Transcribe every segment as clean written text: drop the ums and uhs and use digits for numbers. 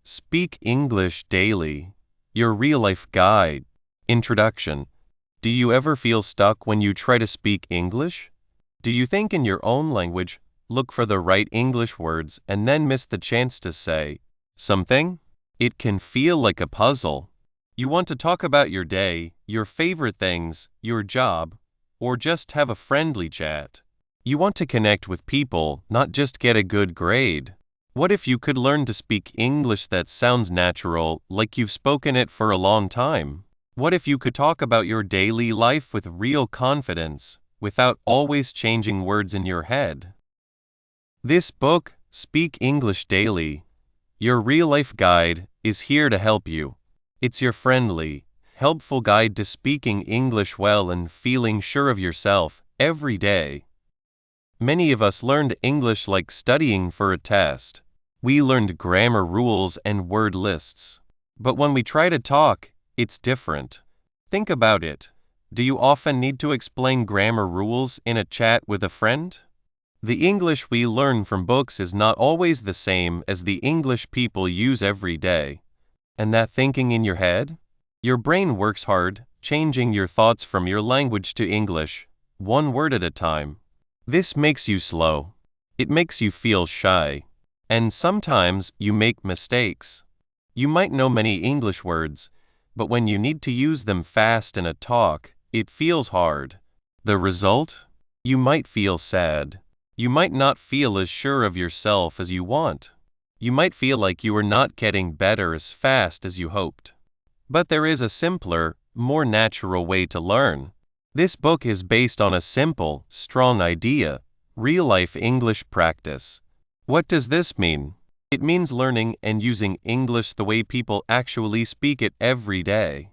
Speak English Daily, your real-life guide. Introduction. Do you ever feel stuck when you try to speak English? Do you think in your own language, look for the right English words, and then miss the chance to say something? It can feel like a puzzle. You want to talk about your day, your favorite things, your job, or just have a friendly chat. You want to connect with people, not just get a good grade. What if you could learn to speak English that sounds natural, like you've spoken it for a long time? What if you could talk about your daily life with real confidence, without always changing words in your head? This book, Speak English Daily, your real-life guide, is here to help you. It's your friendly, helpful guide to speaking English well and feeling sure of yourself every day. Many of us learned English like studying for a test. We learned grammar rules and word lists. But when we try to talk, it's different. Think about it. Do you often need to explain grammar rules in a chat with a friend? The English we learn from books is not always the same as the English people use every day. And that thinking in your head? Your brain works hard, changing your thoughts from your language to English, one word at a time. This makes you slow. It makes you feel shy. And sometimes you make mistakes. You might know many English words, but when you need to use them fast in a talk, it feels hard. The result? You might feel sad. You might not feel as sure of yourself as you want. You might feel like you are not getting better as fast as you hoped. But there is a simpler, more natural way to learn. This book is based on a simple, strong idea: real-life English practice. What does this mean? It means learning and using English the way people actually speak it every day.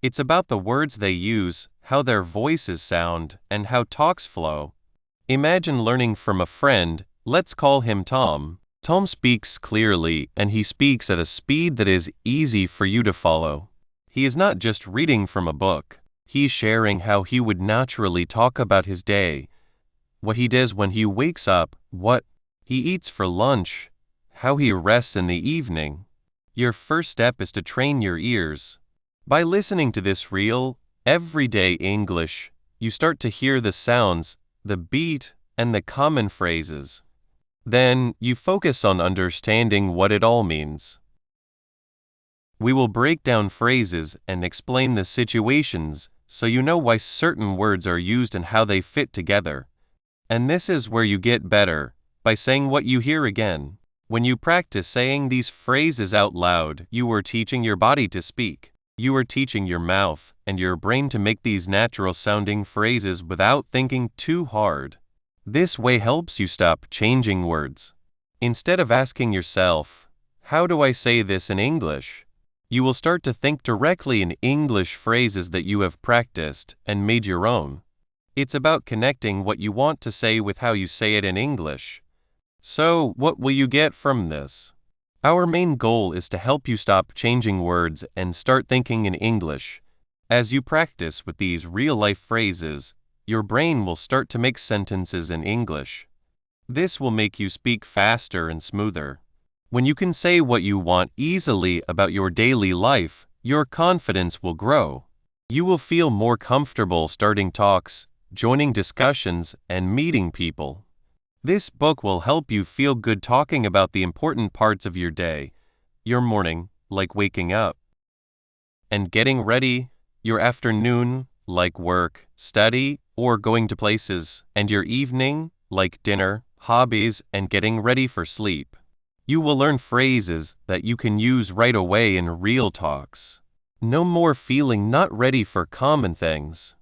It's about the words they use, how their voices sound, and how talks flow. Imagine learning from a friend. Let's call him Tom. Tom speaks clearly, and he speaks at a speed that is easy for you to follow. He is not just reading from a book. He's sharing how he would naturally talk about his day, what he does when he wakes up, what he eats for lunch, how he rests in the evening. Your first step is to train your ears. By listening to this real, everyday English, you start to hear the sounds, the beat, and the common phrases. Then, you focus on understanding what it all means. We will break down phrases and explain the situations so you know why certain words are used and how they fit together. And this is where you get better, by saying what you hear again. When you practice saying these phrases out loud, you are teaching your body to speak. You are teaching your mouth and your brain to make these natural-sounding phrases without thinking too hard. This way helps you stop changing words. Instead of asking yourself, "How do I say this in English?" you will start to think directly in English phrases that you have practiced and made your own. It's about connecting what you want to say with how you say it in English. So, what will you get from this? Our main goal is to help you stop changing words and start thinking in English. As you practice with these real-life phrases, your brain will start to make sentences in English. This will make you speak faster and smoother. When you can say what you want easily about your daily life, your confidence will grow. You will feel more comfortable starting talks, joining discussions, and meeting people. This book will help you feel good talking about the important parts of your day, your morning, like waking up, and getting ready, your afternoon, like work, study, or going to places, and your evening, like dinner, hobbies, and getting ready for sleep. You will learn phrases that you can use right away in real talks. No more feeling not ready for common things.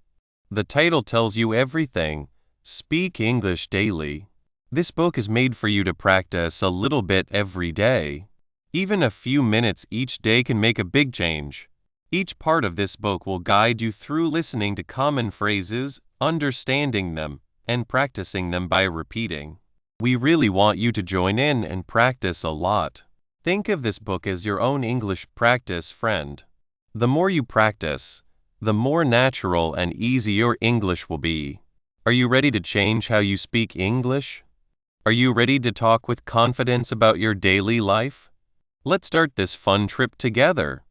The title tells you everything. Speak English Daily. This book is made for you to practice a little bit every day. Even a few minutes each day can make a big change. Each part of this book will guide you through listening to common phrases, understanding them, and practicing them by repeating. We really want you to join in and practice a lot. Think of this book as your own English practice friend. The more you practice, the more natural and easy your English will be. Are you ready to change how you speak English? Are you ready to talk with confidence about your daily life? Let's start this fun trip together.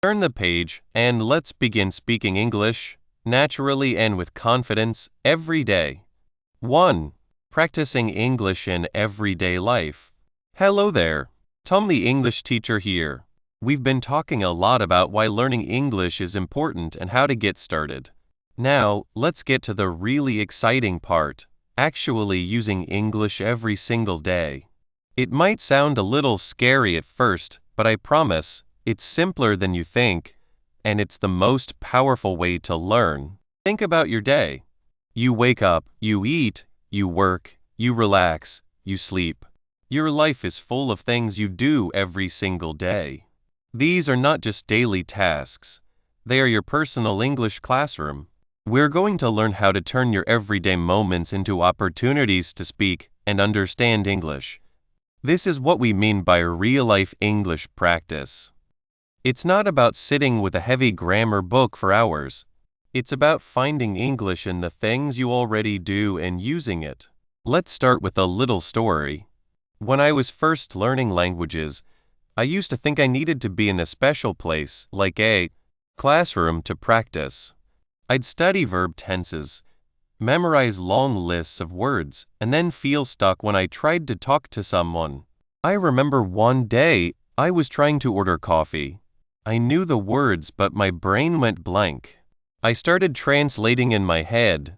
Turn the page and let's begin speaking English naturally and with confidence every day. 1. Practicing English in everyday life. Hello there. Tom, the English teacher here. We've been talking a lot about why learning English is important and how to get started. Now, let's get to the really exciting part, actually using English every single day. It might sound a little scary at first, but I promise, it's simpler than you think, and it's the most powerful way to learn. Think about your day. You wake up, you eat, you work, you relax, you sleep. Your life is full of things you do every single day. These are not just daily tasks. They are your personal English classroom. We're going to learn how to turn your everyday moments into opportunities to speak and understand English. This is what we mean by real-life English practice. It's not about sitting with a heavy grammar book for hours. It's about finding English in the things you already do and using it. Let's start with a little story. When I was first learning languages, I used to think I needed to be in a special place, like a classroom, to practice. I'd study verb tenses, memorize long lists of words, and then feel stuck when I tried to talk to someone. I remember one day, I was trying to order coffee. I knew the words, but my brain went blank. I started translating in my head.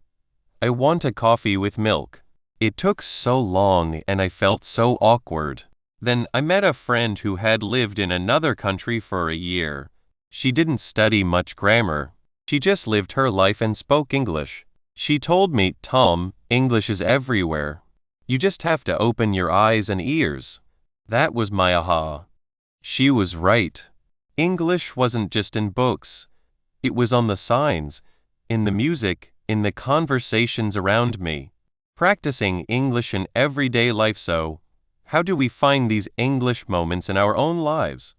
I want a coffee with milk. It took so long and I felt so awkward. Then I met a friend who had lived in another country for a year. She didn't study much grammar. She just lived her life and spoke English. She told me, "Tom, English is everywhere. You just have to open your eyes and ears." That was my aha. She was right. English wasn't just in books. It was on the signs, in the music, in the conversations around me. Practicing English in everyday life. So, how do we find these English moments in our own lives?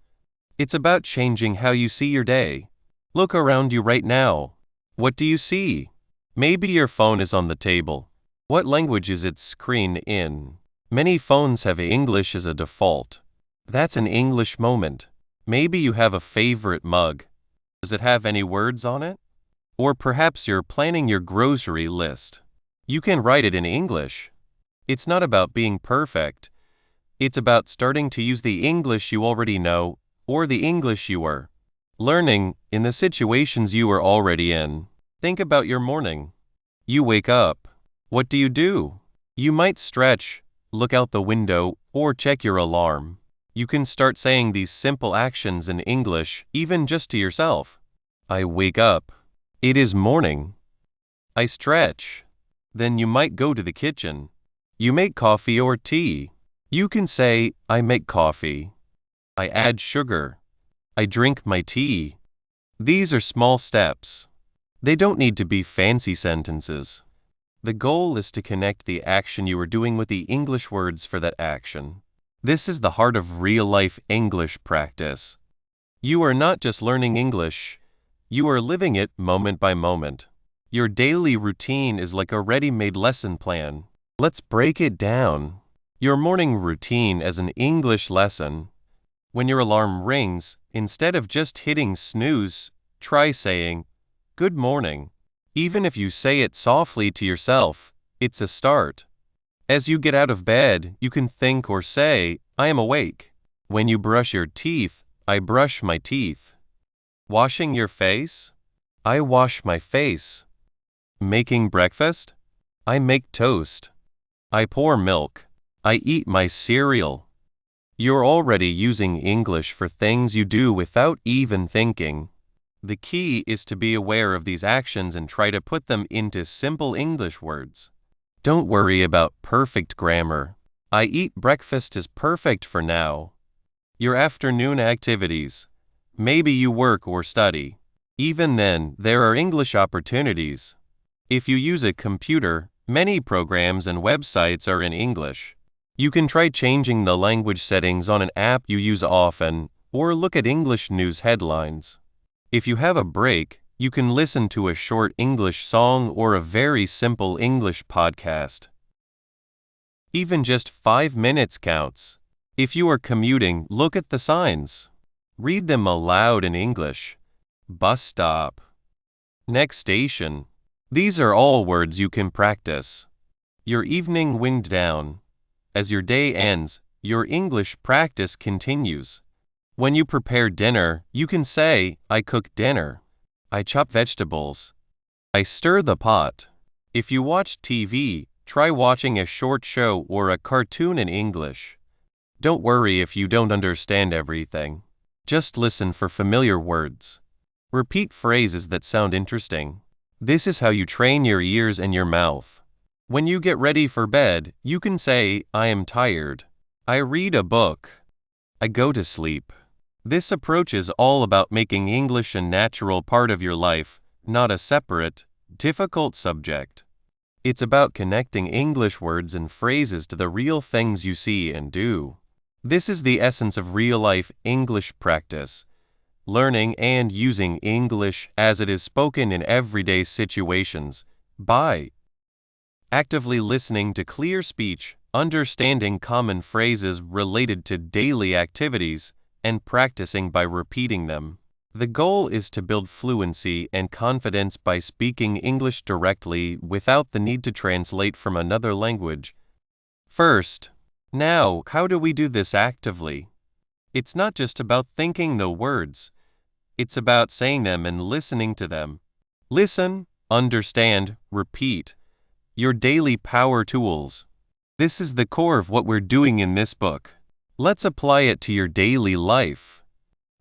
It's about changing how you see your day. Look around you right now. What do you see? Maybe your phone is on the table. What language is its screen in? Many phones have English as a default. That's an English moment. Maybe you have a favorite mug. Does it have any words on it? Or perhaps you're planning your grocery list. You can write it in English. It's not about being perfect. It's about starting to use the English you already know, or the English you are learning in the situations you are already in. Think about your morning. You wake up. What do? You might stretch, look out the window, or check your alarm. You can start saying these simple actions in English, even just to yourself. I wake up. It is morning. I stretch. Then you might go to the kitchen. You make coffee or tea. You can say, I make coffee. I add sugar. I drink my tea. These are small steps. They don't need to be fancy sentences. The goal is to connect the action you are doing with the English words for that action. This is the heart of real-life English practice. You are not just learning English. You are living it moment by moment. Your daily routine is like a ready-made lesson plan. Let's break it down. Your morning routine as an English lesson. When your alarm rings, instead of just hitting snooze, try saying, "Good morning." Even if you say it softly to yourself, it's a start. As you get out of bed, you can think or say, "I am awake." When you brush your teeth, "I brush my teeth." Washing your face? "I wash my face." Making breakfast? "I make toast." I pour milk. "I eat my cereal." You're already using English for things you do without even thinking. The key is to be aware of these actions and try to put them into simple English words. Don't worry about perfect grammar. I eat breakfast is perfect for now. Your afternoon activities. Maybe you work or study. Even then, there are English opportunities. If you use a computer, many programs and websites are in English. You can try changing the language settings on an app you use often, or look at English news headlines. If you have a break, you can listen to a short English song or a very simple English podcast. Even just 5 minutes counts. If you are commuting, look at the signs. Read them aloud in English. Bus stop. Next station. These are all words you can practice. Your evening wind down. As your day ends, your English practice continues. When you prepare dinner, you can say, I cook dinner. I chop vegetables. I stir the pot. If you watch TV, try watching a short show or a cartoon in English. Don't worry if you don't understand everything. Just listen for familiar words. Repeat phrases that sound interesting. This is how you train your ears and your mouth. When you get ready for bed, you can say, I am tired. I read a book. I go to sleep. This approach is all about making English a natural part of your life, not a separate, difficult subject. It's about connecting English words and phrases to the real things you see and do. This is the essence of real-life English practice, learning and using English as it is spoken in everyday situations, by actively listening to clear speech, understanding common phrases related to daily activities, and practicing by repeating them. The goal is to build fluency and confidence by speaking English directly without the need to translate from another language. First, now, how do we do this actively? It's not just about thinking the words. It's about saying them and listening to them. Listen, understand, repeat. Your daily power tools. This is the core of what we're doing in this book. Let's apply it to your daily life.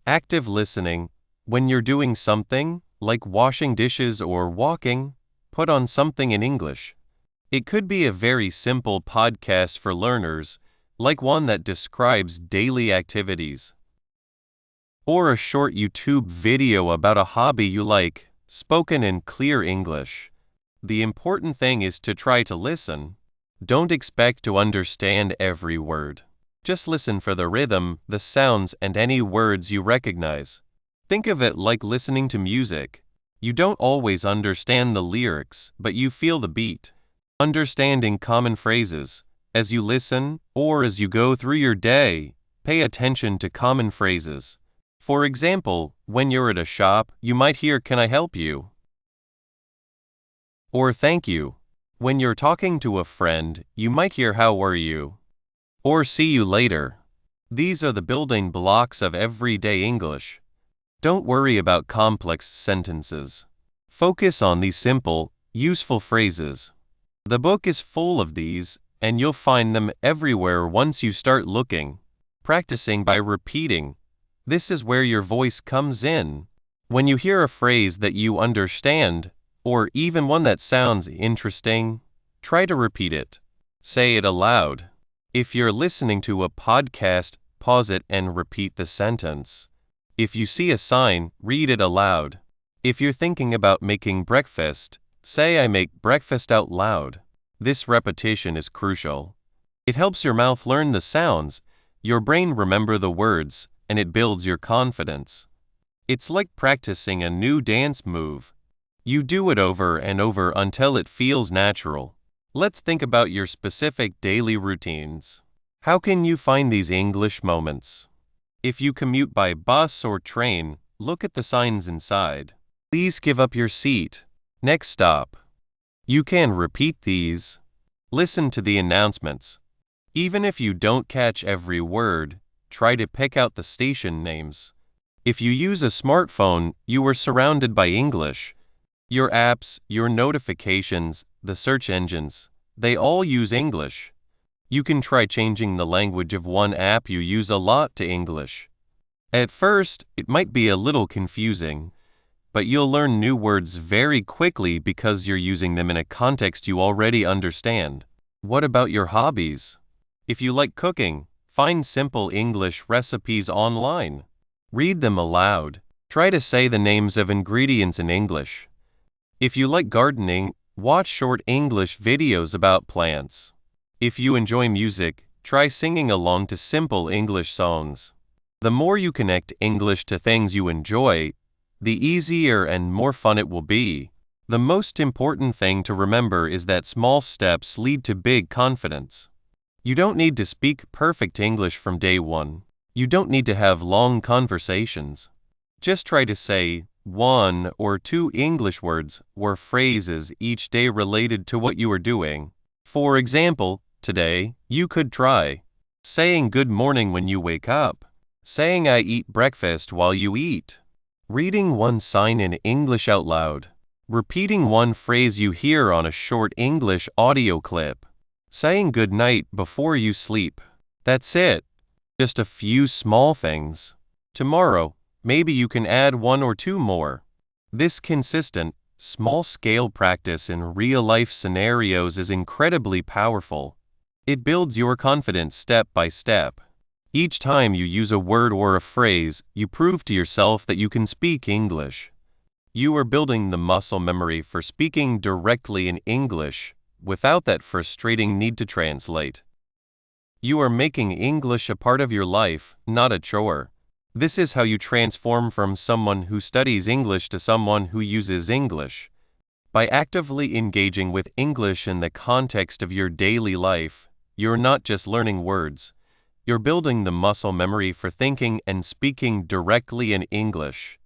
Active listening. When you're doing something, like washing dishes or walking, put on something in English. It could be a very simple podcast for learners, like one that describes daily activities. Or a short YouTube video about a hobby you like, spoken in clear English. The important thing is to try to listen. Don't expect to understand every word. Just listen for the rhythm, the sounds, and any words you recognize. Think of it like listening to music. You don't always understand the lyrics, but you feel the beat. Understanding common phrases. As you listen, or as you go through your day, pay attention to common phrases. For example, when you're at a shop, you might hear, "Can I help you?" Or "Thank you." When you're talking to a friend, you might hear, "How are you?" Or "See you later." These are the building blocks of everyday English. Don't worry about complex sentences. Focus on these simple, useful phrases. The book is full of these, and you'll find them everywhere once you start looking. Practicing by repeating. This is where your voice comes in. When you hear a phrase that you understand, or even one that sounds interesting, try to repeat it. Say it aloud. If you're listening to a podcast, pause it and repeat the sentence. If you see a sign, read it aloud. If you're thinking about making breakfast, say, "I make breakfast" out loud. This repetition is crucial. It helps your mouth learn the sounds, your brain remember the words, and it builds your confidence. It's like practicing a new dance move. You do it over and over until it feels natural. Let's think about your specific daily routines. How can you find these English moments? If you commute by bus or train, look at the signs inside. Please give up your seat. Next stop. You can repeat these. Listen to the announcements. Even if you don't catch every word, try to pick out the station names. If you use a smartphone, you are surrounded by English. Your apps, your notifications, the search engines, they all use English. You can try changing the language of one app you use a lot to English. At first, it might be a little confusing, but you'll learn new words very quickly because you're using them in a context you already understand. What about your hobbies? If you like cooking, find simple English recipes online. Read them aloud. Try to say the names of ingredients in English. If you like gardening, watch short English videos about plants. If you enjoy music, try singing along to simple English songs. The more you connect English to things you enjoy, the easier and more fun it will be. The most important thing to remember is that small steps lead to big confidence. You don't need to speak perfect English from day one. You don't need to have long conversations. Just try to say 1 or 2 English words or phrases each day related to what you are doing. For example, today, you could try saying good morning when you wake up, saying I eat breakfast while you eat, reading one sign in English out loud, repeating one phrase you hear on a short English audio clip, saying good night before you sleep. That's it. Just a few small things. Tomorrow, maybe you can add 1 or 2 more. This consistent, small-scale practice in real-life scenarios is incredibly powerful. It builds your confidence step by step. Each time you use a word or a phrase, you prove to yourself that you can speak English. You are building the muscle memory for speaking directly in English without that frustrating need to translate. You are making English a part of your life, not a chore. This is how you transform from someone who studies English to someone who uses English. By actively engaging with English in the context of your daily life, you're not just learning words. You're building the muscle memory for thinking and speaking directly in English.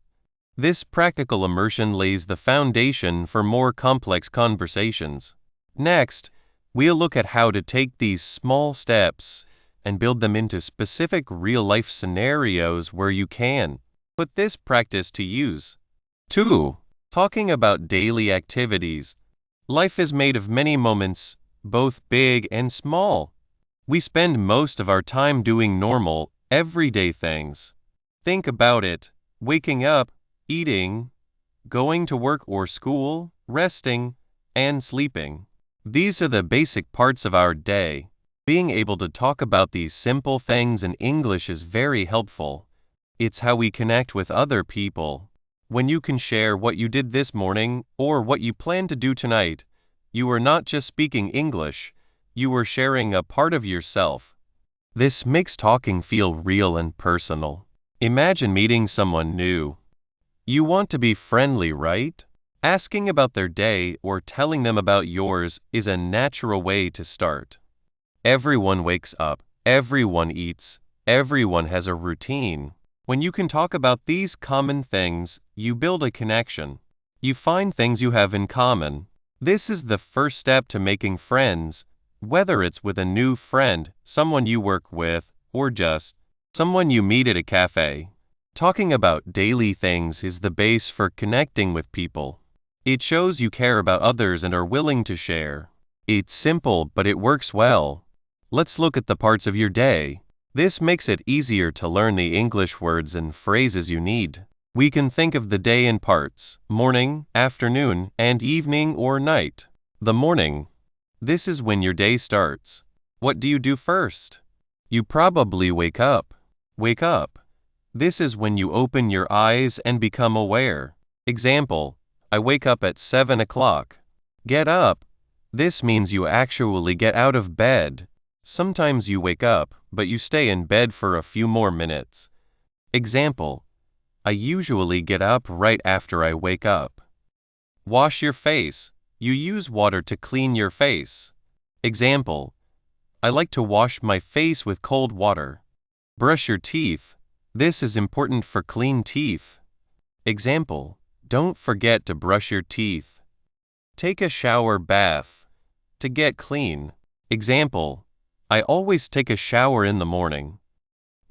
This practical immersion lays the foundation for more complex conversations. Next, we'll look at how to take these small steps and build them into specific real-life scenarios where you can put this practice to use. 2. Talking about daily activities. Life is made of many moments, both big and small. We spend most of our time doing normal, everyday things. Think about it: waking up, eating, going to work or school, resting, and sleeping. These are the basic parts of our day. Being able to talk about these simple things in English is very helpful. It's how we connect with other people. When you can share what you did this morning or what you plan to do tonight, you are not just speaking English, you are sharing a part of yourself. This makes talking feel real and personal. Imagine meeting someone new. You want to be friendly, right? Asking about their day or telling them about yours is a natural way to start. Everyone wakes up, everyone eats, everyone has a routine. When you can talk about these common things, you build a connection. You find things you have in common. This is the first step to making friends, whether it's with a new friend, someone you work with, or just someone you meet at a cafe. Talking about daily things is the base for connecting with people. It shows you care about others and are willing to share. It's simple, but it works well. Let's look at the parts of your day. This makes it easier to learn the English words and phrases you need. We can think of the day in parts: morning, afternoon, and evening or night. The morning. This is when your day starts. What do you do first? You probably wake up. Wake up. This is when you open your eyes and become aware. Example: I wake up at 7 o'clock. Get up. This means you actually get out of bed. Sometimes you wake up, but you stay in bed for a few more minutes. Example: I usually get up right after I wake up. Wash your face. You use water to clean your face. Example: I like to wash my face with cold water. Brush your teeth. This is important for clean teeth. Example: don't forget to brush your teeth. Take a shower bath. To get clean. Example: I always take a shower in the morning.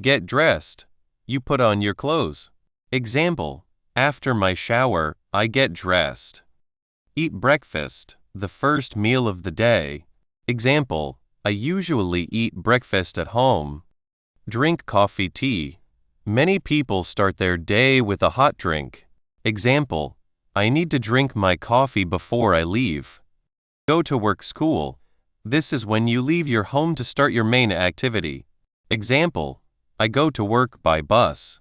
Get dressed. You put on your clothes. Example: after my shower, I get dressed. Eat breakfast, the first meal of the day. Example: I usually eat breakfast at home. Drink coffee, tea. Many people start their day with a hot drink. Example: I need to drink my coffee before I leave. Go to work, school. This is when you leave your home to start your main activity. Example: I go to work by bus.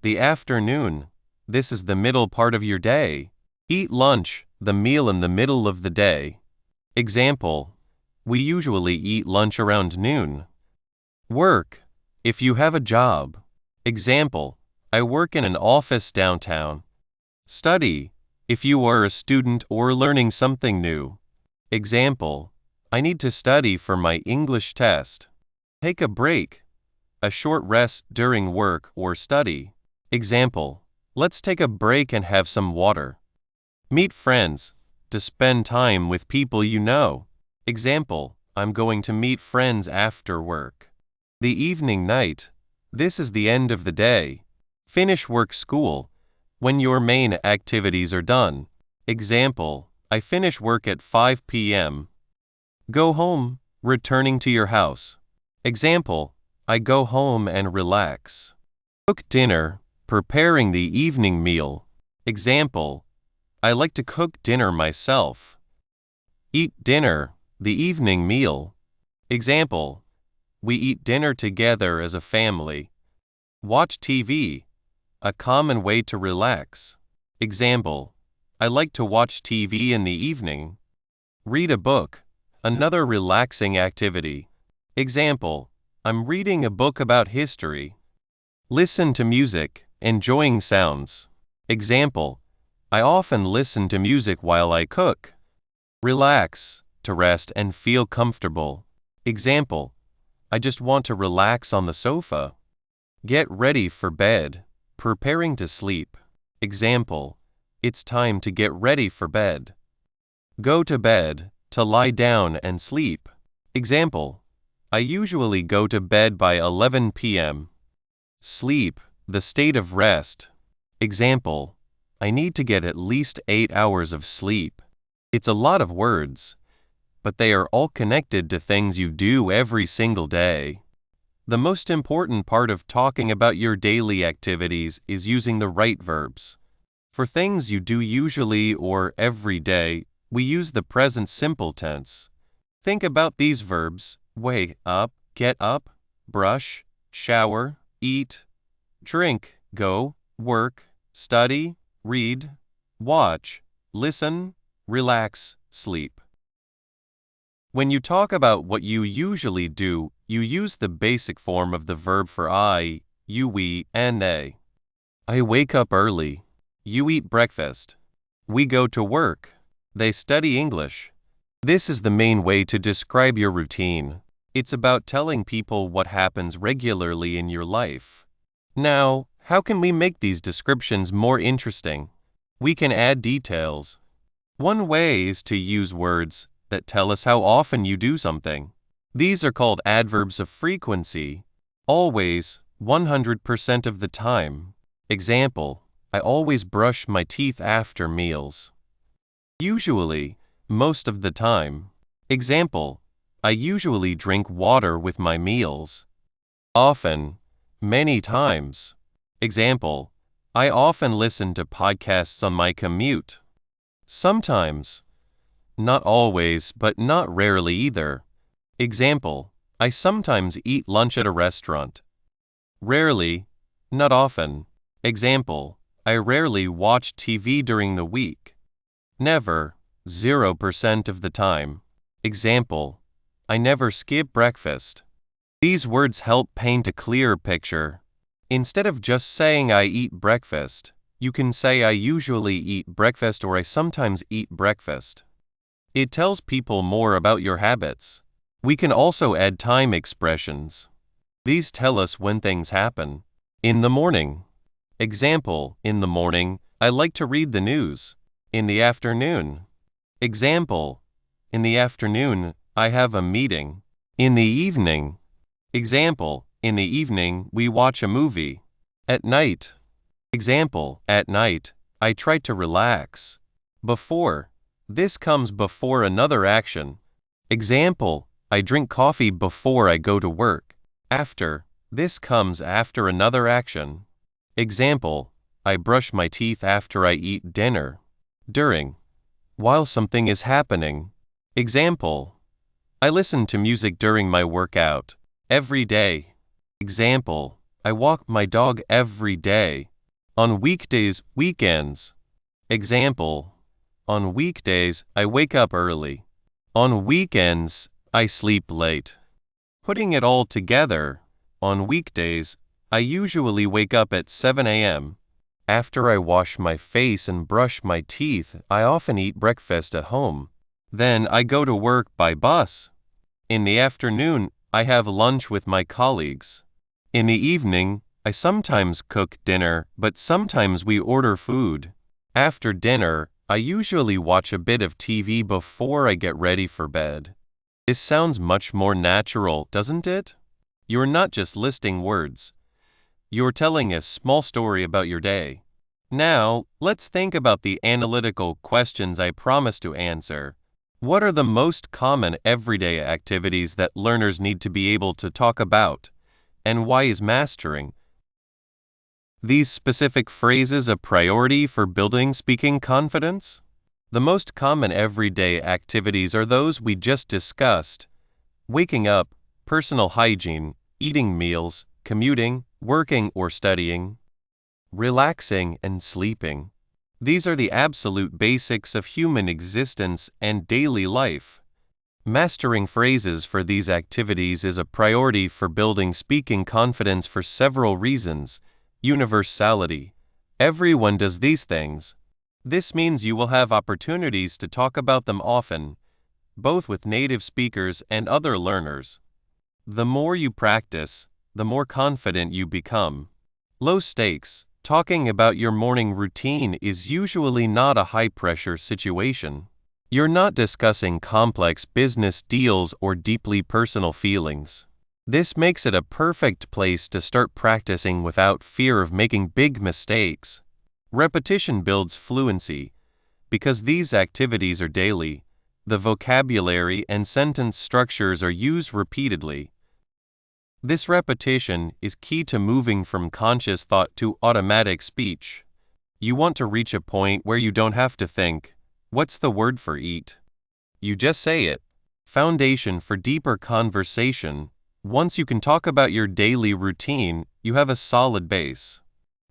The afternoon. This is the middle part of your day. Eat lunch, the meal in the middle of the day. Example: we usually eat lunch around noon. Work. If you have a job. Example: I work in an office downtown. Study. If you are a student or learning something new. Example: I need to study for my English test. Take a break, a short rest during work or study. Example, let's take a break and have some water. Meet friends, to spend time with people you know. Example, I'm going to meet friends after work. The evening night, this is the end of the day. Finish work school, when your main activities are done. Example, I finish work at 5 p.m. Go home, returning to your house. Example, I go home and relax. Cook dinner, preparing the evening meal. Example, I like to cook dinner myself. Eat dinner, the evening meal. Example, we eat dinner together as a family. Watch TV, a common way to relax. Example, I like to watch TV in the evening. Read a book, another relaxing activity. Example, I'm reading a book about history. Listen to music, enjoying sounds. Example, I often listen to music while I cook. Relax, to rest and feel comfortable. Example, I just want to relax on the sofa. Get ready for bed, preparing to sleep. Example, it's time to get ready for bed. Go to bed, to lie down and sleep. Example, I usually go to bed by 11 p.m. Sleep, the state of rest. Example, I need to get at least 8 hours of sleep. It's a lot of words, but they are all connected to things you do every single day. The most important part of talking about your daily activities is using the right verbs. For things you do usually or every day, we use the present simple tense. Think about these verbs: wake up, get up, brush, shower, eat, drink, go, work, study, read, watch, listen, relax, sleep. When you talk about what you usually do, you use the basic form of the verb for I, you, we, and they. I wake up early. You eat breakfast. We go to work. They study English. This is the main way to describe your routine. It's about telling people what happens regularly in your life. Now, how can we make these descriptions more interesting? We can add details. One way is to use words that tell us how often you do something. These are called adverbs of frequency. Always, 100% of the time. Example, I always brush my teeth after meals. Usually, most of the time. Example, I usually drink water with my meals. Often, many times. Example, I often listen to podcasts on my commute. Sometimes. Not always, but not rarely either. Example, I sometimes eat lunch at a restaurant. Rarely, not often. Example, I rarely watch TV during the week. Never, 0% of the time. Example, I never skip breakfast. These words help paint a clear picture. Instead of just saying I eat breakfast, you can say I usually eat breakfast or I sometimes eat breakfast. It tells people more about your habits. We can also add time expressions. These tell us when things happen. In the morning. Example, in the morning, I like to read the news. In the afternoon. Example, in the afternoon, I have a meeting. In the evening. Example, in the evening, we watch a movie. At night. Example, at night, I try to relax. Before. This comes before another action. Example, I drink coffee before I go to work. After. This comes after another action. Example, I brush my teeth after I eat dinner. During. While something is happening. Example, I listen to music during my workout. Every day. Example, I walk my dog every day. On weekdays, weekends. Example, on weekdays, I wake up early. On weekends, I sleep late. Putting it all together, on weekdays, I usually wake up at 7 a.m. After I wash my face and brush my teeth, I often eat breakfast at home. Then I go to work by bus. In the afternoon, I have lunch with my colleagues. In the evening, I sometimes cook dinner, but sometimes we order food. After dinner, I usually watch a bit of TV before I get ready for bed. This sounds much more natural, doesn't it? You're not just listing words. You're telling a small story about your day. Now, let's think about the analytical questions I promised to answer. What are the most common everyday activities that learners need to be able to talk about? And why is mastering these specific phrases a priority for building speaking confidence? The most common everyday activities are those we just discussed: waking up, personal hygiene, eating meals, commuting, working or studying, relaxing, and sleeping. These are the absolute basics of human existence and daily life. Mastering phrases for these activities is a priority for building speaking confidence for several reasons. Universality. Everyone does these things. This means you will have opportunities to talk about them often, both with native speakers and other learners. The more you practice, the more confident you become. Low stakes. Talking about your morning routine is usually not a high-pressure situation. You're not discussing complex business deals or deeply personal feelings. This makes it a perfect place to start practicing without fear of making big mistakes. Repetition builds fluency. Because these activities are daily, the vocabulary and sentence structures are used repeatedly. This repetition is key to moving from conscious thought to automatic speech. You want to reach a point where you don't have to think, "What's the word for eat?" You just say it. Foundation for deeper conversation. Once you can talk about your daily routine, you have a solid base.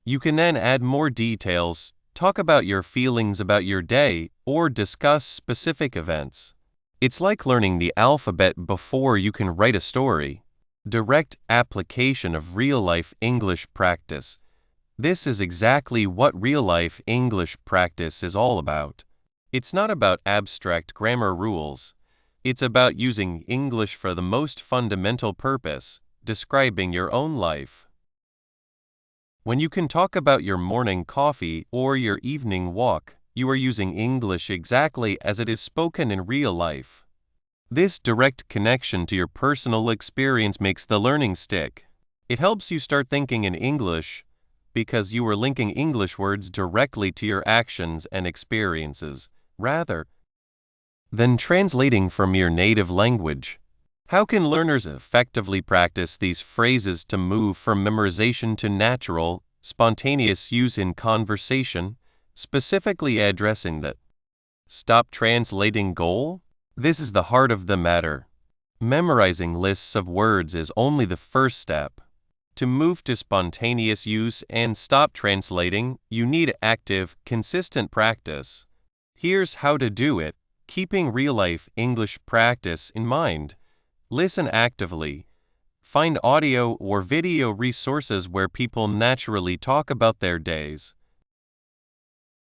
You can then add more details, talk about your feelings about your day, or discuss specific events. It's like learning the alphabet before you can write a story. Direct application of real-life English practice. This is exactly what real-life English practice is all about. It's not about abstract grammar rules. It's about using English for the most fundamental purpose, describing your own life. When you can talk about your morning coffee or your evening walk, you are using English exactly as it is spoken in real life. This direct connection to your personal experience makes the learning stick. It helps you start thinking in English because you are linking English words directly to your actions and experiences, rather than translating from your native language. How can learners effectively practice these phrases to move from memorization to natural, spontaneous use in conversation, specifically addressing the stop translating goal? This is the heart of the matter. Memorizing lists of words is only the first step. To move to spontaneous use and stop translating, you need active, consistent practice. Here's how to do it, keeping real-life English practice in mind. Listen actively. Find audio or video resources where people naturally talk about their days.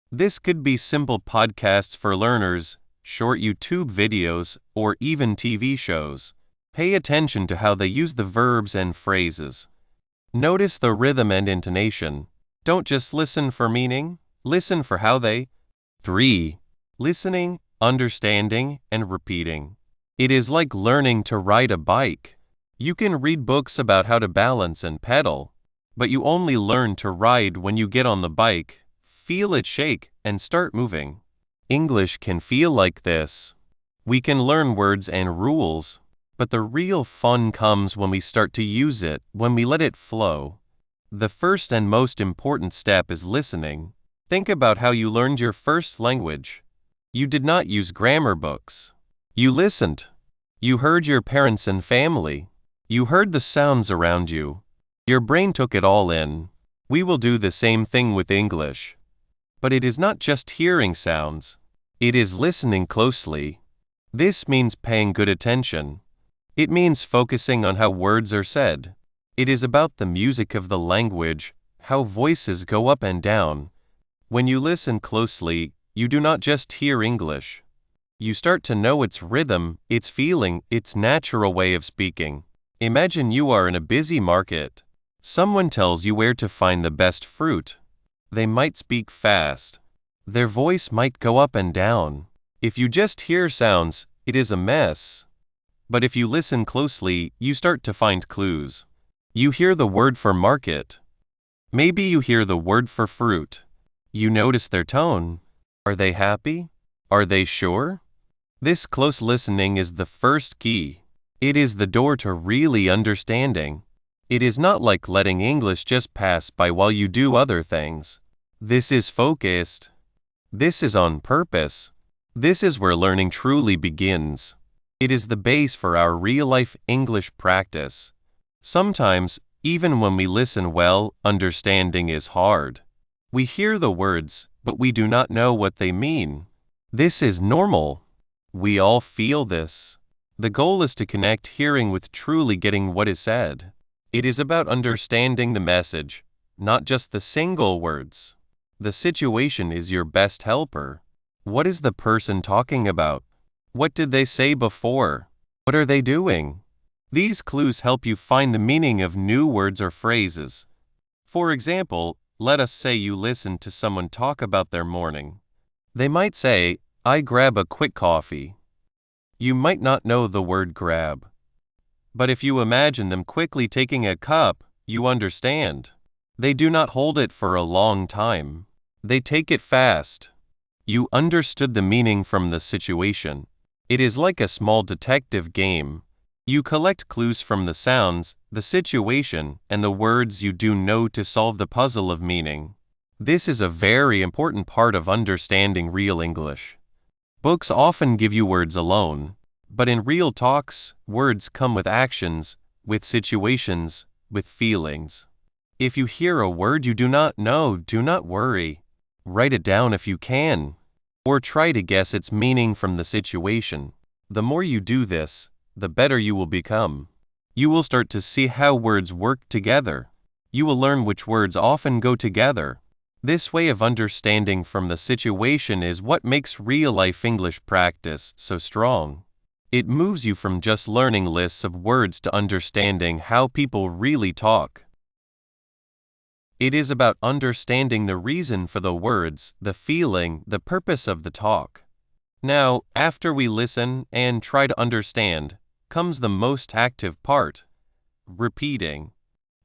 This could be simple podcasts for learners, short YouTube videos, or even TV shows. Pay attention to how they use the verbs and phrases. Notice the rhythm and intonation. Don't just listen for meaning, listen for how they. 3. Listening, understanding, and repeating. It is like learning to ride a bike. You can read books about how to balance and pedal, but you only learn to ride when you get on the bike, feel it shake, and start moving. English can feel like this. We can learn words and rules, but the real fun comes when we start to use it, when we let it flow. The first and most important step is listening. Think about how you learned your first language. You did not use grammar books. You listened. You heard your parents and family. You heard the sounds around you. Your brain took it all in. We will do the same thing with English. But it is not just hearing sounds. It is listening closely. This means paying good attention. It means focusing on how words are said. It is about the music of the language, how voices go up and down. When you listen closely, you do not just hear English. You start to know its rhythm, its feeling, its natural way of speaking. Imagine you are in a busy market. Someone tells you where to find the best fruit. They might speak fast. Their voice might go up and down. If you just hear sounds, it is a mess. But if you listen closely, you start to find clues. You hear the word for market. Maybe you hear the word for fruit. You notice their tone. Are they happy? Are they sure? This close listening is the first key. It is the door to really understanding. It is not like letting English just pass by while you do other things. This is focused. This is on purpose. This is where learning truly begins. It is the base for our real-life English practice. Sometimes, even when we listen well, understanding is hard. We hear the words, but we do not know what they mean. This is normal. We all feel this. The goal is to connect hearing with truly getting what is said. It is about understanding the message, not just the single words. The situation is your best helper. What is the person talking about? What did they say before? What are they doing? These clues help you find the meaning of new words or phrases. For example, let us say you listen to someone talk about their morning. They might say, "I grab a quick coffee." You might not know the word grab. But if you imagine them quickly taking a cup, you understand. They do not hold it for a long time. They take it fast. You understood the meaning from the situation. It is like a small detective game. You collect clues from the sounds, the situation, and the words you do know to solve the puzzle of meaning. This is a very important part of understanding real English. Books often give you words alone, but in real talks, words come with actions, with situations, with feelings. If you hear a word you do not know, do not worry. Write it down if you can, or try to guess its meaning from the situation. The more you do this, the better you will become. You will start to see how words work together. You will learn which words often go together. This way of understanding from the situation is what makes real-life English practice so strong. It moves you from just learning lists of words to understanding how people really talk. It is about understanding the reason for the words, the feeling, the purpose of the talk. Now, after we listen and try to understand, comes the most active part: repeating.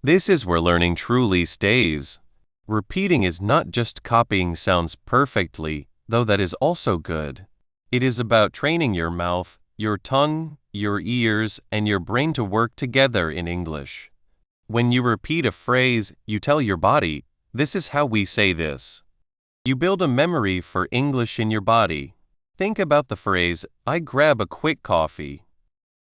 This is where learning truly stays. Repeating is not just copying sounds perfectly, though that is also good. It is about training your mouth, your tongue, your ears, and your brain to work together in English. When you repeat a phrase, you tell your body, "This is how we say this." You build a memory for English in your body. Think about the phrase, "I grab a quick coffee."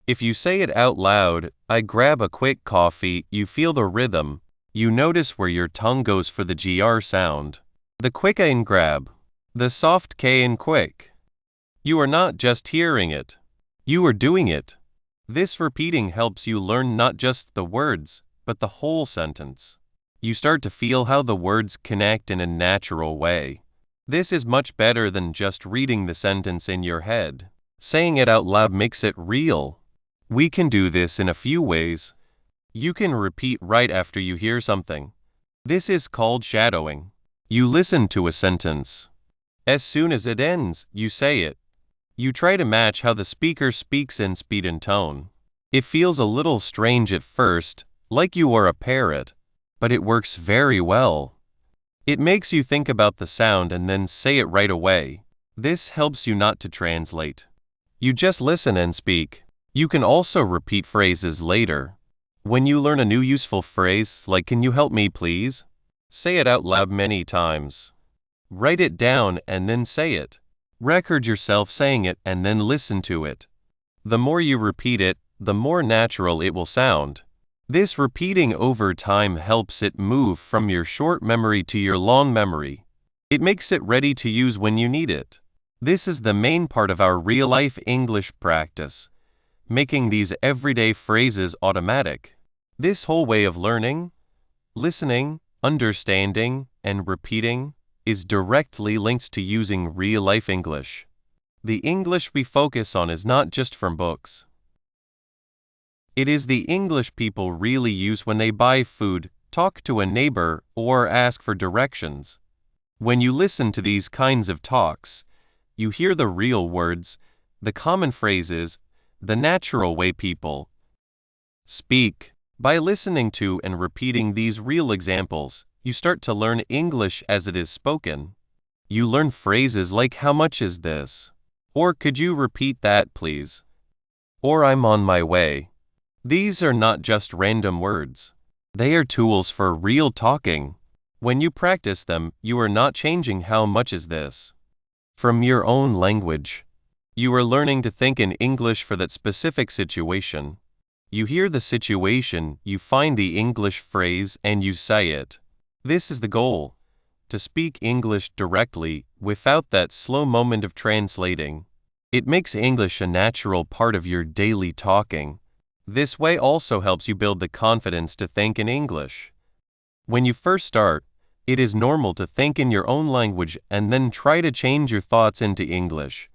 If you say it out loud, "I grab a quick coffee," you feel the rhythm. You notice where your tongue goes for the GR sound. The quick A in grab. The soft K in quick. You are not just hearing it. You are doing it. This repeating helps you learn not just the words, but the whole sentence. You start to feel how the words connect in a natural way. This is much better than just reading the sentence in your head. Saying it out loud makes it real. We can do this in a few ways. You can repeat right after you hear something. This is called shadowing. You listen to a sentence. As soon as it ends, you say it. You try to match how the speaker speaks in speed and tone. It feels a little strange at first, like you are a parrot, but it works very well. It makes you think about the sound and then say it right away. This helps you not to translate. You just listen and speak. You can also repeat phrases later. When you learn a new useful phrase, like "Can you help me please?" say it out loud many times. Write it down and then say it. Record yourself saying it and then listen to it. The more you repeat it, the more natural it will sound. This repeating over time helps it move from your short memory to your long memory. It makes it ready to use when you need it. This is the main part of our real-life English practice, making these everyday phrases automatic. This whole way of learning, listening, understanding, and repeating is directly linked to using real-life English. The English we focus on is not just from books. It is the English people really use when they buy food, talk to a neighbor, or ask for directions. When you listen to these kinds of talks, you hear the real words, the common phrases, the natural way people speak. By listening to and repeating these real examples, you start to learn English as it is spoken. You learn phrases like "How much is this?" Or "Could you repeat that, please?" Or "I'm on my way." These are not just random words. They are tools for real talking. When you practice them, you are not changing "How much is this?" from your own language. You are learning to think in English for that specific situation. You hear the situation, you find the English phrase, and you say it. This is the goal: to speak English directly, without that slow moment of translating. It makes English a natural part of your daily talking. This way also helps you build the confidence to think in English. When you first start, it is normal to think in your own language and then try to change your thoughts into English.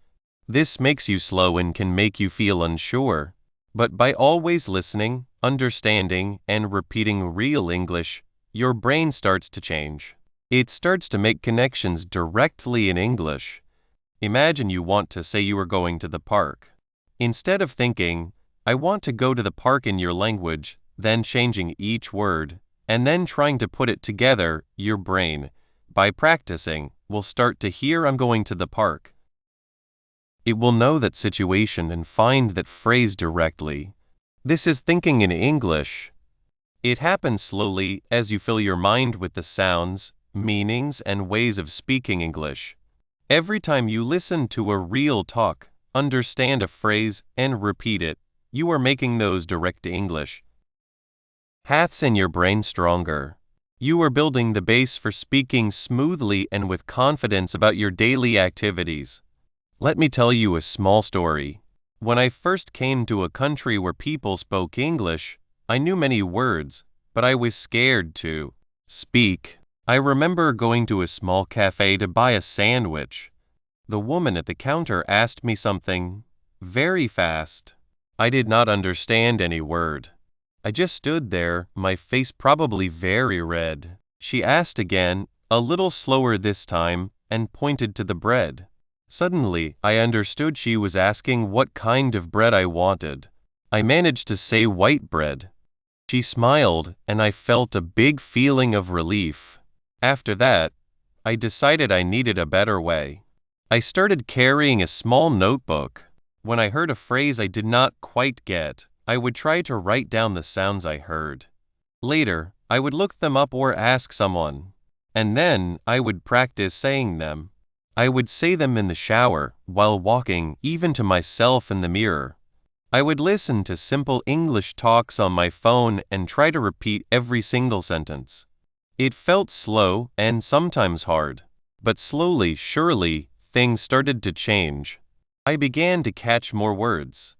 This makes you slow and can make you feel unsure. But by always listening, understanding, and repeating real English, your brain starts to change. It starts to make connections directly in English. Imagine you want to say you are going to the park. Instead of thinking, "I want to go to the park" in your language, then changing each word, and then trying to put it together, your brain, by practicing, will start to hear "I'm going to the park." It will know that situation and find that phrase directly. This is thinking in English. It happens slowly as you fill your mind with the sounds, meanings, and ways of speaking English. Every time you listen to a real talk, understand a phrase, and repeat it, you are making those direct English paths in your brain stronger. You are building the base for speaking smoothly and with confidence about your daily activities. Let me tell you a small story. When I first came to a country where people spoke English, I knew many words, but I was scared to speak. I remember going to a small cafe to buy a sandwich. The woman at the counter asked me something very fast. I did not understand any word. I just stood there, my face probably very red. She asked again, a little slower this time, and pointed to the bread. Suddenly, I understood she was asking what kind of bread I wanted. I managed to say white bread. She smiled, and I felt a big feeling of relief. After that, I decided I needed a better way. I started carrying a small notebook. When I heard a phrase I did not quite get, I would try to write down the sounds I heard. Later, I would look them up or ask someone. And then, I would practice saying them. I would say them in the shower, while walking, even to myself in the mirror. I would listen to simple English talks on my phone and try to repeat every single sentence. It felt slow and sometimes hard, but slowly, surely, things started to change. I began to catch more words.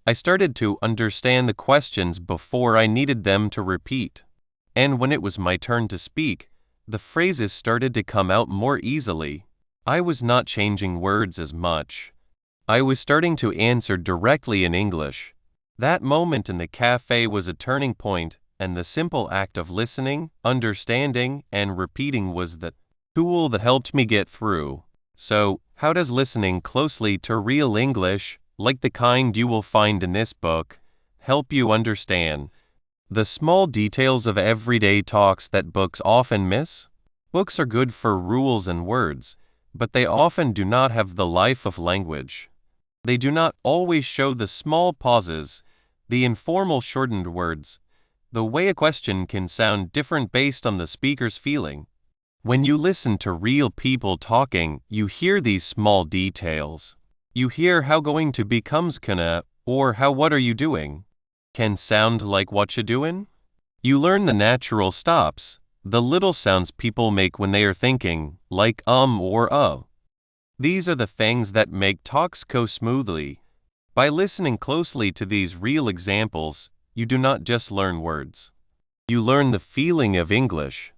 I started to understand the questions before I needed them to repeat. And when it was my turn to speak, the phrases started to come out more easily. I was not changing words as much. I was starting to answer directly in English. That moment in the cafe was a turning point, and the simple act of listening, understanding, and repeating was the tool that helped me get through. So, how does listening closely to real English, like the kind you will find in this book, help you understand the small details of everyday talks that books often miss? Books are good for rules and words, but they often do not have the life of language. They do not always show the small pauses, the informal shortened words, the way a question can sound different based on the speaker's feeling. When you listen to real people talking, you hear these small details. You hear how going to becomes kinda, or how what are you doing can sound like what you doing. You learn the natural stops, the little sounds people make when they are thinking, like or These are the things that make talks go smoothly. By listening closely to these real examples, you do not just learn words. You learn the feeling of English.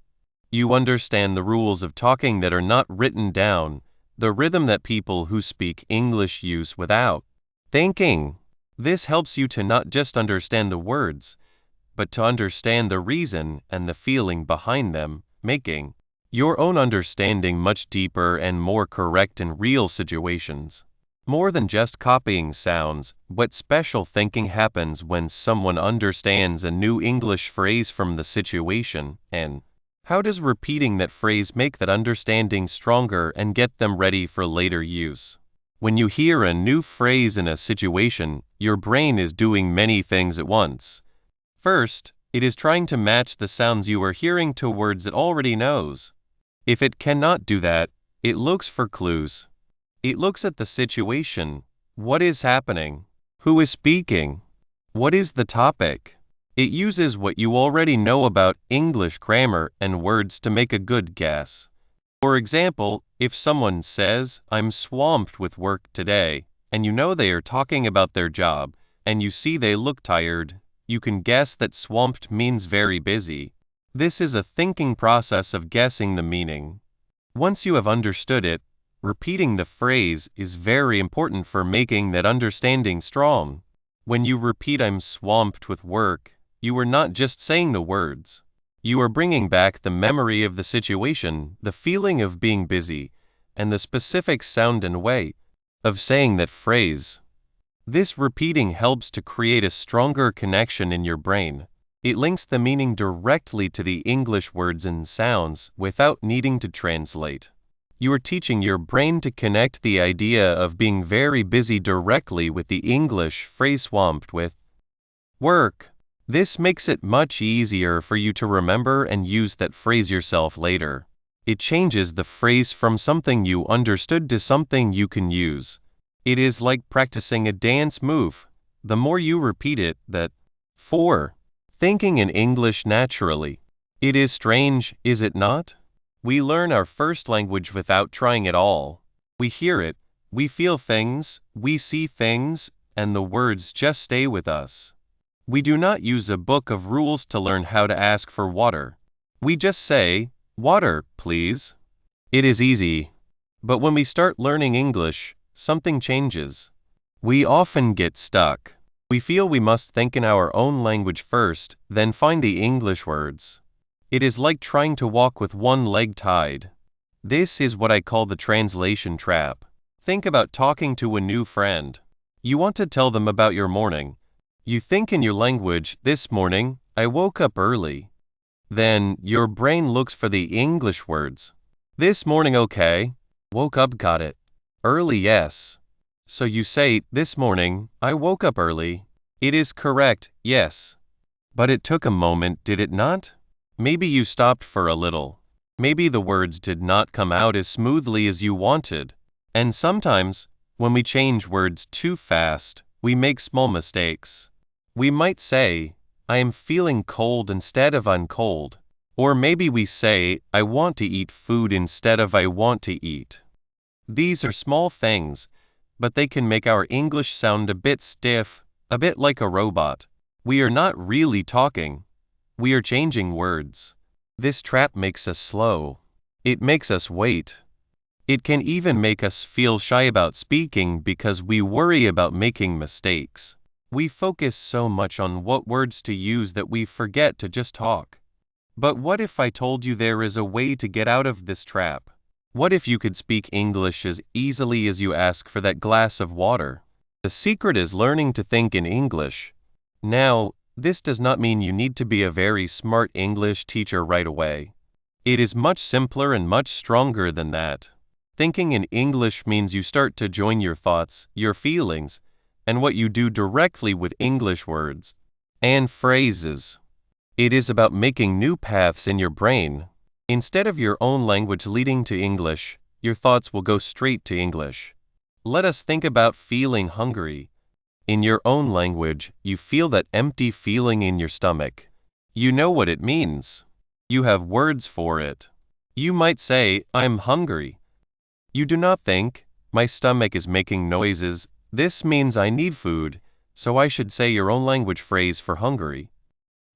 You understand the rules of talking that are not written down, the rhythm that people who speak English use without thinking. This helps you to not just understand the words, but to understand the reason and the feeling behind them, making your own understanding much deeper and more correct in real situations. More than just copying sounds, what special thinking happens when someone understands a new English phrase from the situation, and how does repeating that phrase make that understanding stronger and get them ready for later use? When you hear a new phrase in a situation, your brain is doing many things at once. First, it is trying to match the sounds you are hearing to words it already knows. If it cannot do that, it looks for clues. It looks at the situation. What is happening? Who is speaking? What is the topic? It uses what you already know about English grammar and words to make a good guess. For example, if someone says, "I'm swamped with work today," and you know they are talking about their job, and you see they look tired, you can guess that swamped means very busy. This is a thinking process of guessing the meaning. Once you have understood it, repeating the phrase is very important for making that understanding strong. When you repeat "I'm swamped with work," you are not just saying the words. You are bringing back the memory of the situation, the feeling of being busy, and the specific sound and way of saying that phrase. This repeating helps to create a stronger connection in your brain. It links the meaning directly to the English words and sounds without needing to translate. You are teaching your brain to connect the idea of being very busy directly with the English phrase swamped with work. This makes it much easier for you to remember and use that phrase yourself later. It changes the phrase from something you understood to something you can use. It is like practicing a dance move. The more you repeat it, that 4. Thinking in English naturally. It is strange, is it not? We learn our first language without trying at all. We hear it, we feel things, we see things, and the words just stay with us. We do not use a book of rules to learn how to ask for water. We just say, "Water, please." It is easy. But when we start learning English, something changes. We often get stuck. We feel we must think in our own language first, then find the English words. It is like trying to walk with one leg tied. This is what I call the translation trap. Think about talking to a new friend. You want to tell them about your morning. You think in your language, "This morning, I woke up early." Then, your brain looks for the English words. "This morning, okay. Woke up, got it. Early, yes." So you say, "This morning, I woke up early." It is correct, yes. But it took a moment, did it not? Maybe you stopped for a little. Maybe the words did not come out as smoothly as you wanted. And sometimes, when we change words too fast, we make small mistakes. We might say, "I am feeling cold" instead of "I'm cold." Or maybe we say, "I want to eat food" instead of "I want to eat." These are small things, but they can make our English sound a bit stiff, a bit like a robot. We are not really talking. We are changing words. This trap makes us slow. It makes us wait. It can even make us feel shy about speaking because we worry about making mistakes. We focus so much on what words to use that we forget to just talk. But what if I told you there is a way to get out of this trap? What if you could speak English as easily as you ask for that glass of water? The secret is learning to think in English. Now, this does not mean you need to be a very smart English teacher right away. It is much simpler and much stronger than that. Thinking in English means you start to join your thoughts, your feelings, and what you do directly with English words and phrases. It is about making new paths in your brain. Instead of your own language leading to English, your thoughts will go straight to English. Let us think about feeling hungry. In your own language, you feel that empty feeling in your stomach. You know what it means. You have words for it. You might say, "I'm hungry." You do not think, "My stomach is making noises. This means I need food, so I should say your own language phrase for hungry."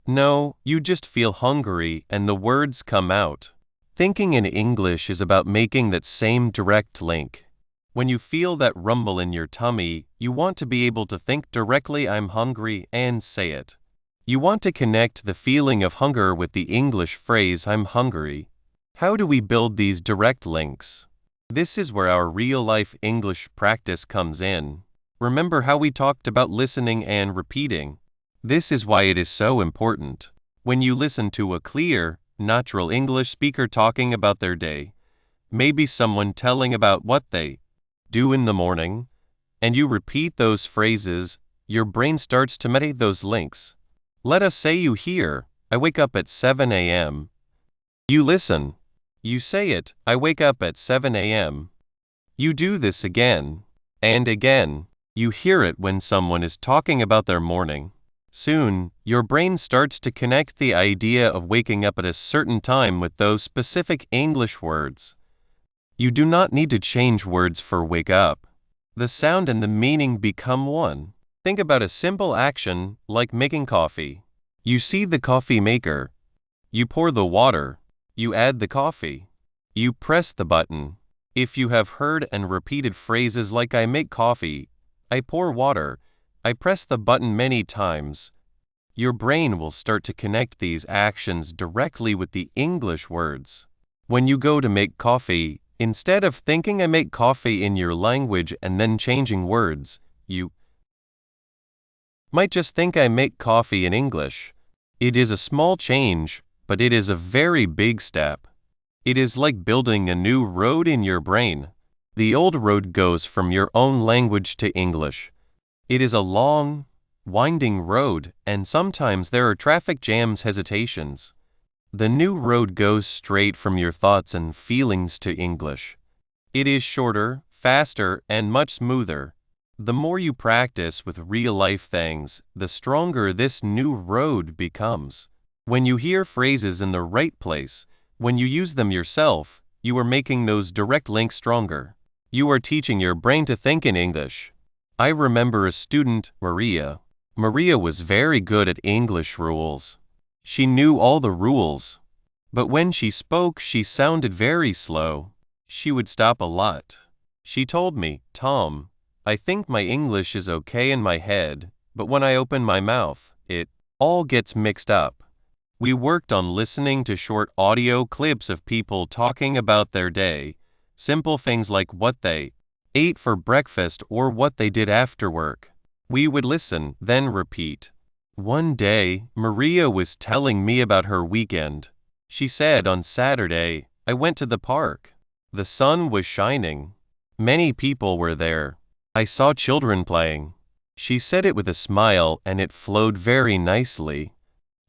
No, you just feel hungry and the words come out. Thinking in English is about making that same direct link. When you feel that rumble in your tummy, you want to be able to think directly, "I'm hungry," and say it. You want to connect the feeling of hunger with the English phrase, "I'm hungry." How do we build these direct links? This is where our real-life English practice comes in. Remember how we talked about listening and repeating? This is why it is so important. When you listen to a clear, natural English speaker talking about their day, maybe someone telling about what they do in the morning, and you repeat those phrases, your brain starts to meditate those links. Let us say you hear, "I wake up at 7 a.m." You listen. You say it, "I wake up at 7 a.m." You do this again and again. You hear it when someone is talking about their morning. Soon, your brain starts to connect the idea of waking up at a certain time with those specific English words. You do not need to change words for wake up. The sound and the meaning become one. Think about a simple action like making coffee. You see the coffee maker. You pour the water. You add the coffee. You press the button. If you have heard and repeated phrases like "I make coffee," "I pour water," "I press the button" many times, your brain will start to connect these actions directly with the English words. When you go to make coffee, instead of thinking "I make coffee" in your language and then changing words, you might just think "I make coffee" in English. It is a small change, but it is a very big step. It is like building a new road in your brain. The old road goes from your own language to English. It is a long, winding road, and sometimes there are traffic jams, hesitations. The new road goes straight from your thoughts and feelings to English. It is shorter, faster, and much smoother. The more you practice with real-life things, the stronger this new road becomes. When you hear phrases in the right place, when you use them yourself, you are making those direct links stronger. You are teaching your brain to think in English. I remember a student, Maria. Maria was very good at English rules. She knew all the rules. But when she spoke, she sounded very slow. She would stop a lot. She told me, "Tom, I think my English is okay in my head, but when I open my mouth, it all gets mixed up." We worked on listening to short audio clips of people talking about their day, simple things like what they ate for breakfast or what they did after work. We would listen, then repeat. One day, Maria was telling me about her weekend. She said, "On Saturday, I went to the park. The sun was shining. Many people were there. I saw children playing." She said it with a smile and it flowed very nicely.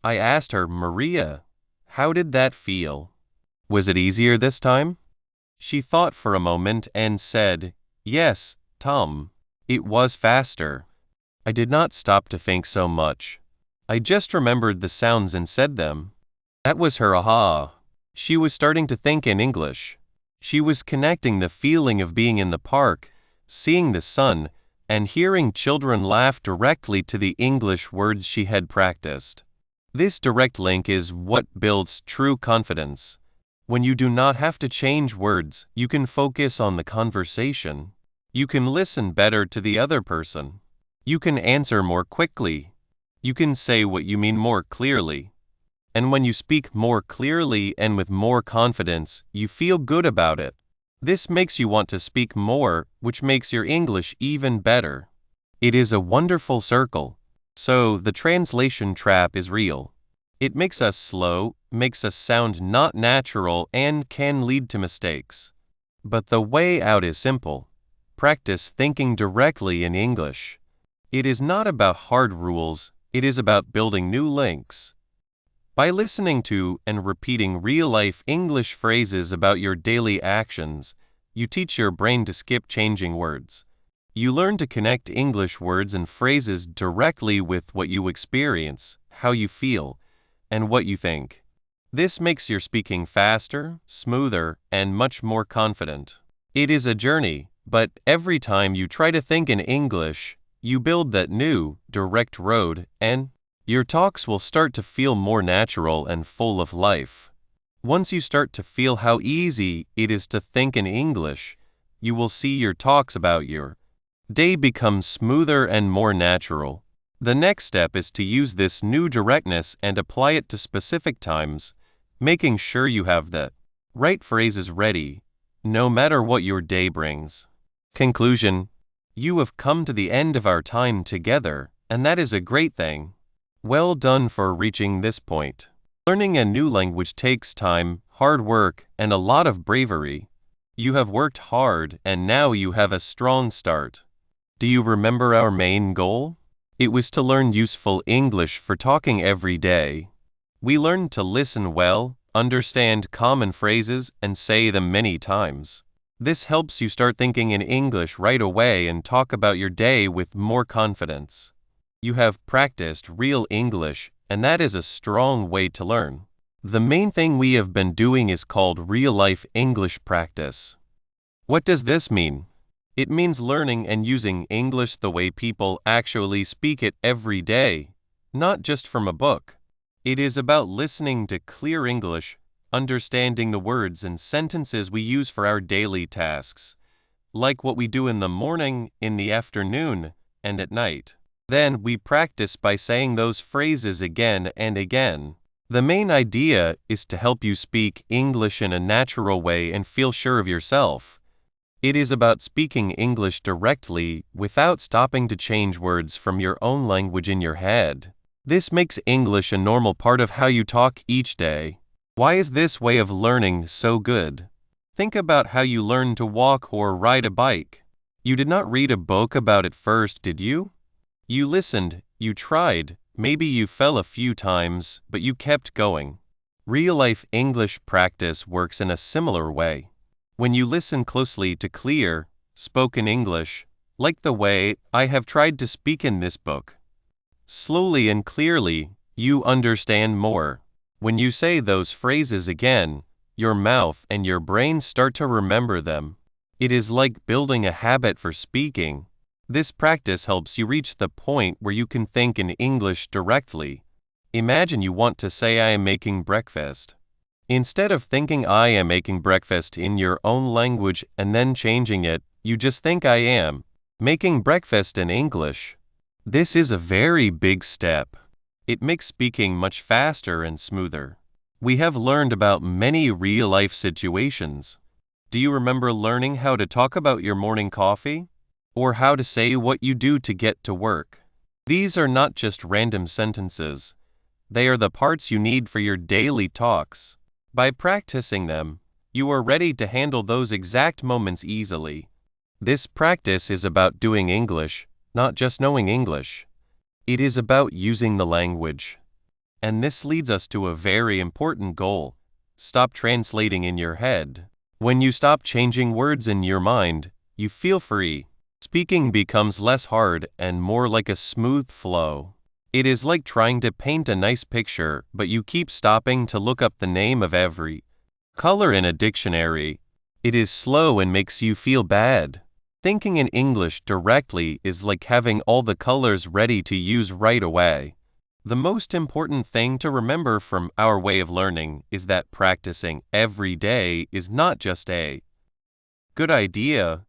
I asked her, "Maria, how did that feel? Was it easier this time?" She thought for a moment and said, "Yes, Tom, it was faster. I did not stop to think so much. I just remembered the sounds and said them." That was her aha. She was starting to think in English. She was connecting the feeling of being in the park, seeing the sun, and hearing children laugh directly to the English words she had practiced. This direct link is what builds true confidence. When you do not have to change words, you can focus on the conversation. You can listen better to the other person. You can answer more quickly. You can say what you mean more clearly. And when you speak more clearly and with more confidence, you feel good about it. This makes you want to speak more, which makes your English even better. It is a wonderful circle. So, the translation trap is real. It makes us slow, makes us sound not natural, and can lead to mistakes. But the way out is simple. Practice thinking directly in English. It is not about hard rules, it is about building new links. By listening to and repeating real-life English phrases about your daily actions, you teach your brain to skip changing words. You learn to connect English words and phrases directly with what you experience, how you feel, and what you think. This makes your speaking faster, smoother, and much more confident. It is a journey, but every time you try to think in English, you build that new, direct road, and your talks will start to feel more natural and full of life. Once you start to feel how easy it is to think in English, you will see your talks about your day become smoother and more natural. The next step is to use this new directness and apply it to specific times, making sure you have the right phrases ready, no matter what your day brings. Conclusion: you have come to the end of our time together, and that is a great thing. Well done for reaching this point. Learning a new language takes time, hard work, and a lot of bravery. You have worked hard, and now you have a strong start. Do you remember our main goal? It was to learn useful English for talking every day. We learned to listen well, understand common phrases, and say them many times. This helps you start thinking in English right away and talk about your day with more confidence. You have practiced real English, and that is a strong way to learn. The main thing we have been doing is called real-life English practice. What does this mean? It means learning and using English the way people actually speak it every day, not just from a book. It is about listening to clear English, understanding the words and sentences we use for our daily tasks, like what we do in the morning, in the afternoon, and at night. Then we practice by saying those phrases again and again. The main idea is to help you speak English in a natural way and feel sure of yourself. It is about speaking English directly without stopping to change words from your own language in your head. This makes English a normal part of how you talk each day. Why is this way of learning so good? Think about how you learned to walk or ride a bike. You did not read a book about it first, did you? You listened, you tried, maybe you fell a few times, but you kept going. Real-life English practice works in a similar way. When you listen closely to clear, spoken English, like the way I have tried to speak in this book, slowly and clearly, you understand more. When you say those phrases again, your mouth and your brain start to remember them. It is like building a habit for speaking. This practice helps you reach the point where you can think in English directly. Imagine you want to say I am making breakfast. Instead of thinking I am making breakfast in your own language and then changing it, you just think I am making breakfast in English. This is a very big step. It makes speaking much faster and smoother. We have learned about many real-life situations. Do you remember learning how to talk about your morning coffee? Or how to say what you do to get to work? These are not just random sentences. They are the parts you need for your daily talks. By practicing them, you are ready to handle those exact moments easily. This practice is about doing English, not just knowing English. It is about using the language. And this leads us to a very important goal. Stop translating in your head. When you stop changing words in your mind, you feel free. Speaking becomes less hard and more like a smooth flow. It is like trying to paint a nice picture, but you keep stopping to look up the name of every color in a dictionary. It is slow and makes you feel bad. Thinking in English directly is like having all the colors ready to use right away. The most important thing to remember from our way of learning is that practicing every day is not just a good idea,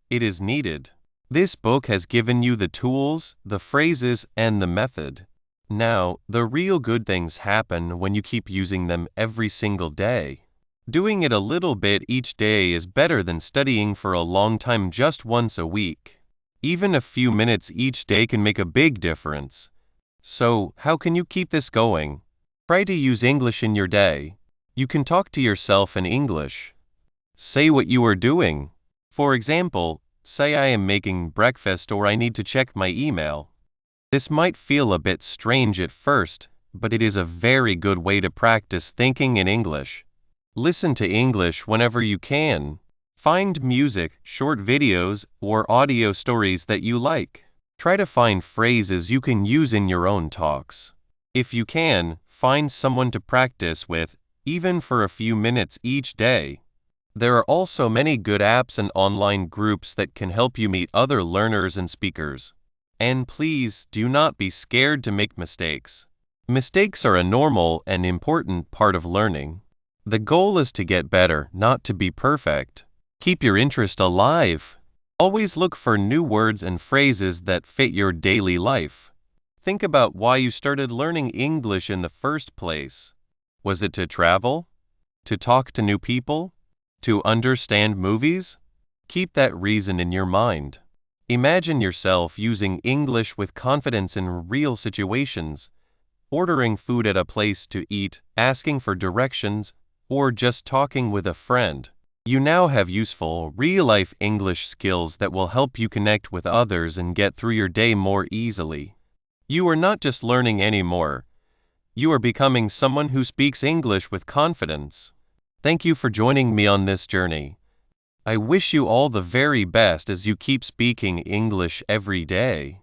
it is needed. This book has given you the tools, the phrases, and the method. Now, the real good things happen when you keep using them every single day. Doing it a little bit each day is better than studying for a long time just once a week. Even a few minutes each day can make a big difference. So, how can you keep this going? Try to use English in your day. You can talk to yourself in English. Say what you are doing. For example, say I am making breakfast or I need to check my email. This might feel a bit strange at first, but it is a very good way to practice thinking in English. Listen to English whenever you can. Find music, short videos, or audio stories that you like. Try to find phrases you can use in your own talks. If you can, find someone to practice with, even for a few minutes each day. There are also many good apps and online groups that can help you meet other learners and speakers. And please do not be scared to make mistakes. Mistakes are a normal and important part of learning. The goal is to get better, not to be perfect. Keep your interest alive. Always look for new words and phrases that fit your daily life. Think about why you started learning English in the first place. Was it to travel? To talk to new people? To understand movies? Keep that reason in your mind. Imagine yourself using English with confidence in real situations, ordering food at a place to eat, asking for directions, or just talking with a friend. You now have useful, real-life English skills that will help you connect with others and get through your day more easily. You are not just learning anymore. You are becoming someone who speaks English with confidence. Thank you for joining me on this journey. I wish you all the very best as you keep speaking English every day.